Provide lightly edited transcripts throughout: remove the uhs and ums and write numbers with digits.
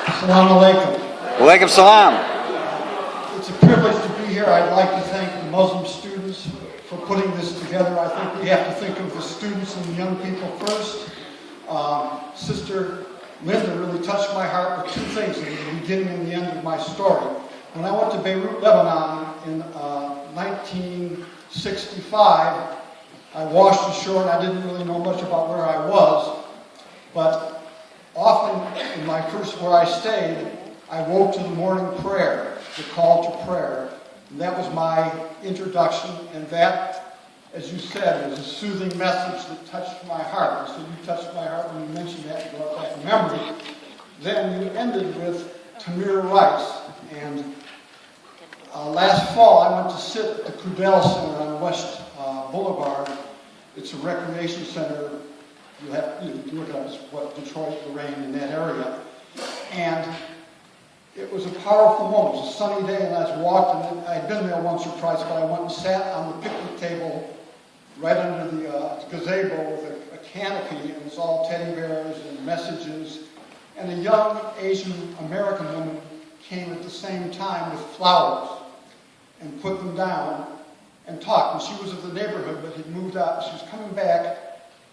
Assalamu alaikum. Walaikum salam. It's a privilege to be here. I'd like to thank the Muslim students for putting this together. I think we have to think of the students and the young people first. Sister Linda really touched my heart with two things at the beginning and the end of my story. When I went to Beirut, Lebanon in 1965, I washed ashore and I didn't really know much about where I was, but often in my first, where I stayed, I woke to the morning prayer, the call to prayer. And that was my introduction, and that, as you said, was a soothing message that touched my heart. So you touched my heart when you mentioned that, you brought that memory. Then you ended with Tamir Rice. And last fall, I went to sit at the Crudell Center on West Boulevard. It's a recreation center. You can look at what Detroit, Lorraine, in that area. And it was a powerful moment. It was a sunny day, and I walked, and I'd been there once or twice, but I went and sat on the picnic table right under the gazebo with a canopy, and it's all teddy bears and messages. And a young Asian American woman came at the same time with flowers and put them down and talked. And she was of the neighborhood, but had moved out. She was coming back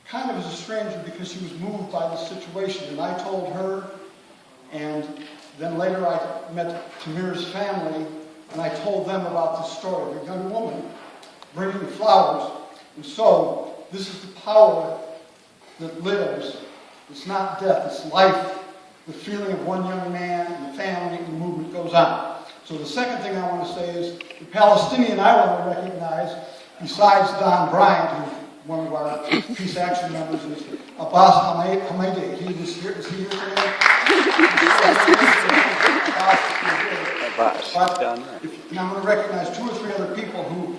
kind of as a stranger because she was moved by the situation. And I told her, and then later I met Tamir's family, and I told them about the story of a young woman bringing flowers. And so, this is the power that lives. It's not death, it's life. The feeling of one young man and the family and the movement goes on. So the second thing I want to say is the Palestinian I want to recognize, besides Don Bryant, who's one of our Peace Action members, is Abbas Hamidi. He was here. Is he here today? And I'm going to recognize two or three other people who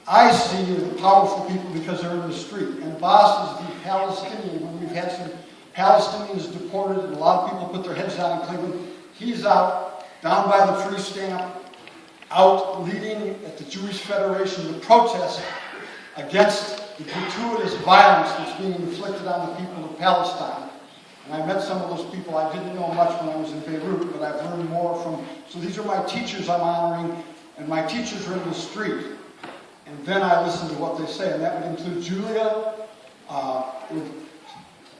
I see are the powerful people because they're in the street. And Abbas is the Palestinian. When we've had some Palestinians deported and a lot of people put their heads down in Cleveland, he's out down by the Free Stamp, out leading at the Jewish Federation the protest against the gratuitous violence that's being inflicted on the people of Palestine. And I met some of those people. I didn't know much when I was in Beirut, but I've learned more from. So these are my teachers I'm honoring, and my teachers are in the street. And then I listen to what they say, and that would include Julia, it would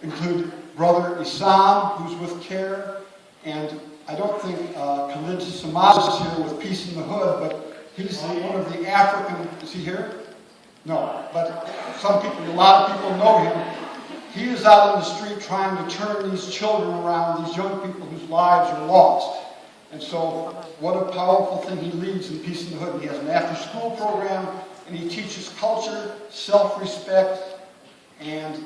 include Brother Isam, who's with CARE, and I don't think Khalid Samad is here with Peace in the Hood, but he's one of the African. Is he here? No, but some people, a lot of people know him. He is out in the street trying to turn these children around, these young people whose lives are lost. And so, what a powerful thing he leads in Peace in the Hood. He has an after-school program, and he teaches culture, self-respect, and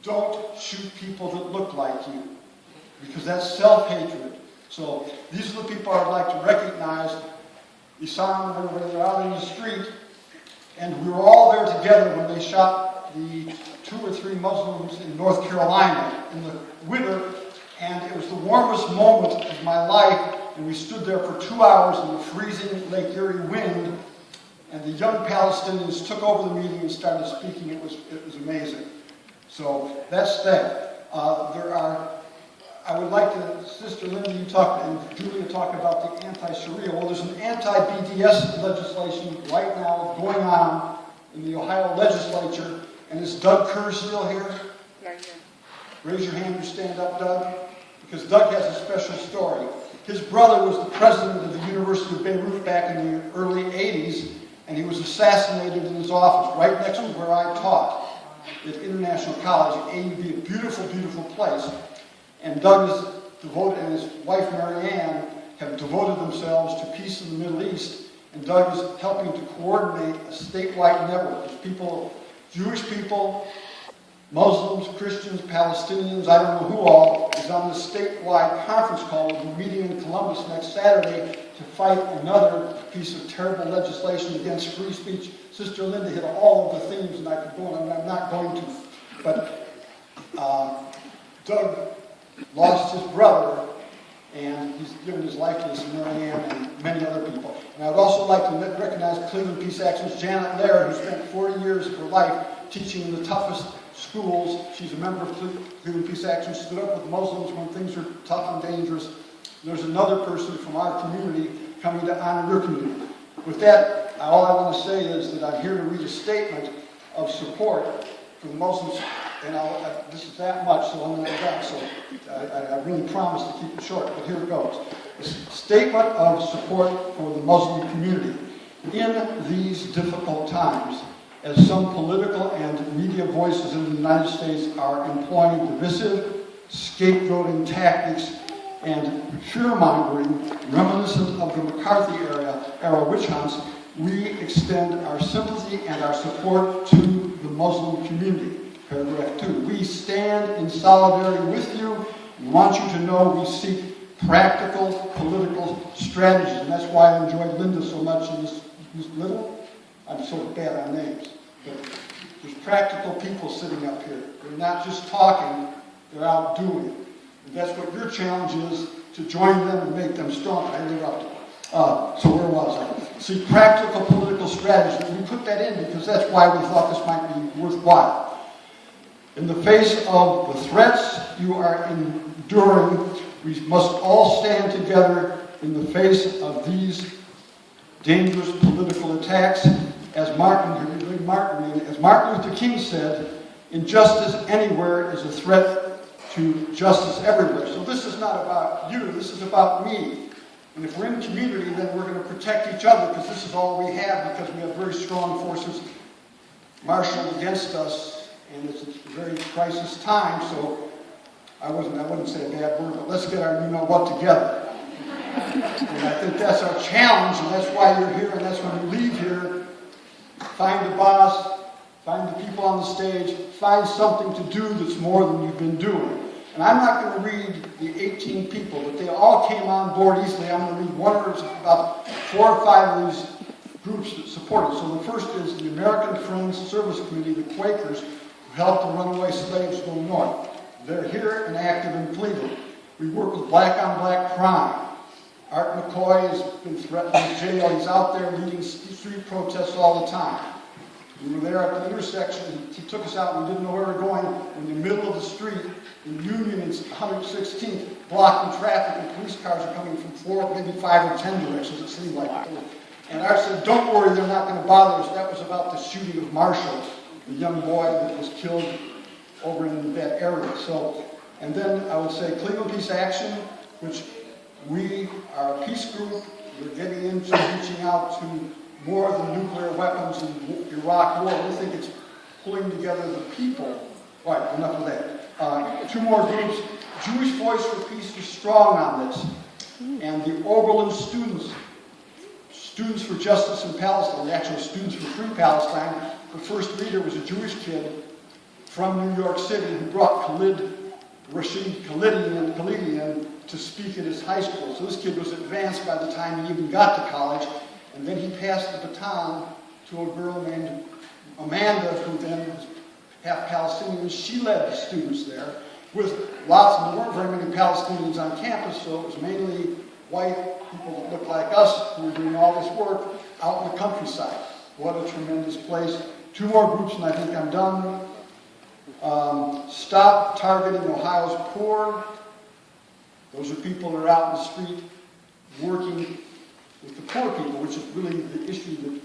don't shoot people that look like you, because that's self-hatred. So, these are the people I'd like to recognize. Isam and everybody are out in the street. And we were all there together when they shot the 2 or 3 Muslims in North Carolina in the winter, and it was the warmest moment of my life, and we stood there for 2 hours in the freezing Lake Erie wind, and the young Palestinians took over the meeting and started speaking. It was amazing. So that's that. I would like to, Sister Linda, you talk, and Julia talk about the anti-Sharia. Well, there's an anti-BDS legislation right now going on in the Ohio legislature. And is Doug Kerr still here? Right here. Raise your hand or stand up, Doug. Because Doug has a special story. His brother was the president of the University of Beirut back in the early 80s, and he was assassinated in his office right next to where I taught at International College at AUB, a beautiful, beautiful place. And Doug is devoted, and his wife Mary Ann have devoted themselves to peace in the Middle East. And Doug is helping to coordinate a statewide network of people, Jewish people, Muslims, Christians, Palestinians, I don't know who all, is on this statewide conference call. We'll be meeting in Columbus next Saturday to fight another piece of terrible legislation against free speech. Sister Linda hit all of the themes, and I could go on, and I'm not going to. But Doug lost his brother, and he's given his life to this Mary Ann and many other people. And I would also like to recognize Cleveland Peace Action's Janet Laird, who spent 40 years of her life teaching the toughest schools. She's a member of Cleveland Peace Action, stood up with Muslims when things are tough and dangerous. There's another person from our community coming to honor your community. With that, all I want to say is that I'm here to read a statement of support for the Muslims, and this is that much, so I'm going to go. So I really promise to keep it short, but here it goes. A statement of support for the Muslim community. In these difficult times, as some political and media voices in the United States are employing divisive, scapegoating tactics and fear-mongering reminiscent of the McCarthy era witch hunts, we extend our sympathy and our support to the Muslim community. Paragraph 2. We stand in solidarity with you. We want you to know we seek practical political strategies, and that's why I enjoyed Linda so much in this little. I'm so bad on names, but there's practical people sitting up here. They're not just talking, they're out doing it. And that's what your challenge is, to join them and make them stronger. I interrupted. So where was I? See, practical political strategies. We put that in because that's why we thought this might be worthwhile. In the face of the threats you are enduring, we must all stand together in the face of these dangerous political attacks. As Martin Luther King said, injustice anywhere is a threat to justice everywhere. So this is not about you, this is about me. And if we're in community, then we're going to protect each other, because this is all we have, because we have very strong forces marshaled against us, and it's a very crisis time. So I wouldn't say a bad word, but let's get our you-know-what together. And I think that's our challenge, and that's why you're here, and that's when you leave here. Find the boss, find the people on the stage, find something to do that's more than you've been doing. And I'm not going to read the 18 people, but they all came on board easily. I'm going to read one or about 4 or 5 of these groups that support it. So the first is the American Friends Service Committee, the Quakers, who helped the runaway slaves go north. They're here and active in Cleveland. We work with black-on-black crime. Art McCoy has been threatened with jail. He's out there leading street protests all the time. We were there at the intersection. He took us out. We didn't know where we were going. In the middle of the street, in Union and 116th, blocking traffic, and police cars are coming from 4, maybe 5 or 10 directions, it seemed like. And Art said, don't worry, they're not going to bother us. That was about the shooting of Marshall, the young boy that was killed over in that area. So, and then I would say Cleveland Peace Action, which we are a peace group. We're getting into reaching out to more of the nuclear weapons in the Iraq war. We think it's pulling together the people. All right, enough of that. 2 more groups. Jewish Voice for Peace is strong on this. And the Oberlin Students for Justice in Palestine, actually Students for Free Palestine, the first leader was a Jewish kid from New York City who brought Rashid Khalidi to speak at his high school. So this kid was advanced by the time he even got to college. And then he passed the baton to a girl named Amanda, who then was half Palestinian. She led the students there with lots, and there weren't very many Palestinians on campus, so it was mainly white people that looked like us who were doing all this work out in the countryside. What a tremendous place. 2 more groups and I think I'm done. Stop Targeting Ohio's Poor. Those are people that are out in the street working with the poor people, which is really the issue that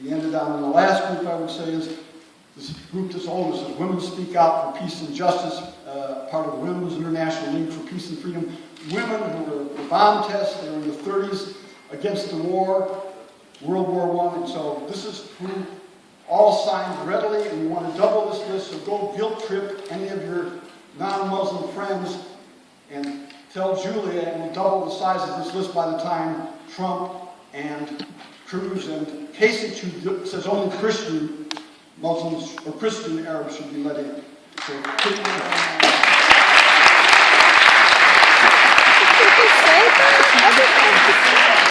we ended on. And the last group I would say is this group that's older, says Women Speak Out for Peace and Justice, part of Women's International League for Peace and Freedom. Women who were bomb tests, they were in the 30s against the war, World War I, and so this is who all signed readily, and we want to double this list, so go guilt trip any of your non-Muslim friends and tell Julia, and we'll double the size of this list by the time Trump and Cruz and Kasich, who says only Christian Muslims or Christian Arabs should be let in. So,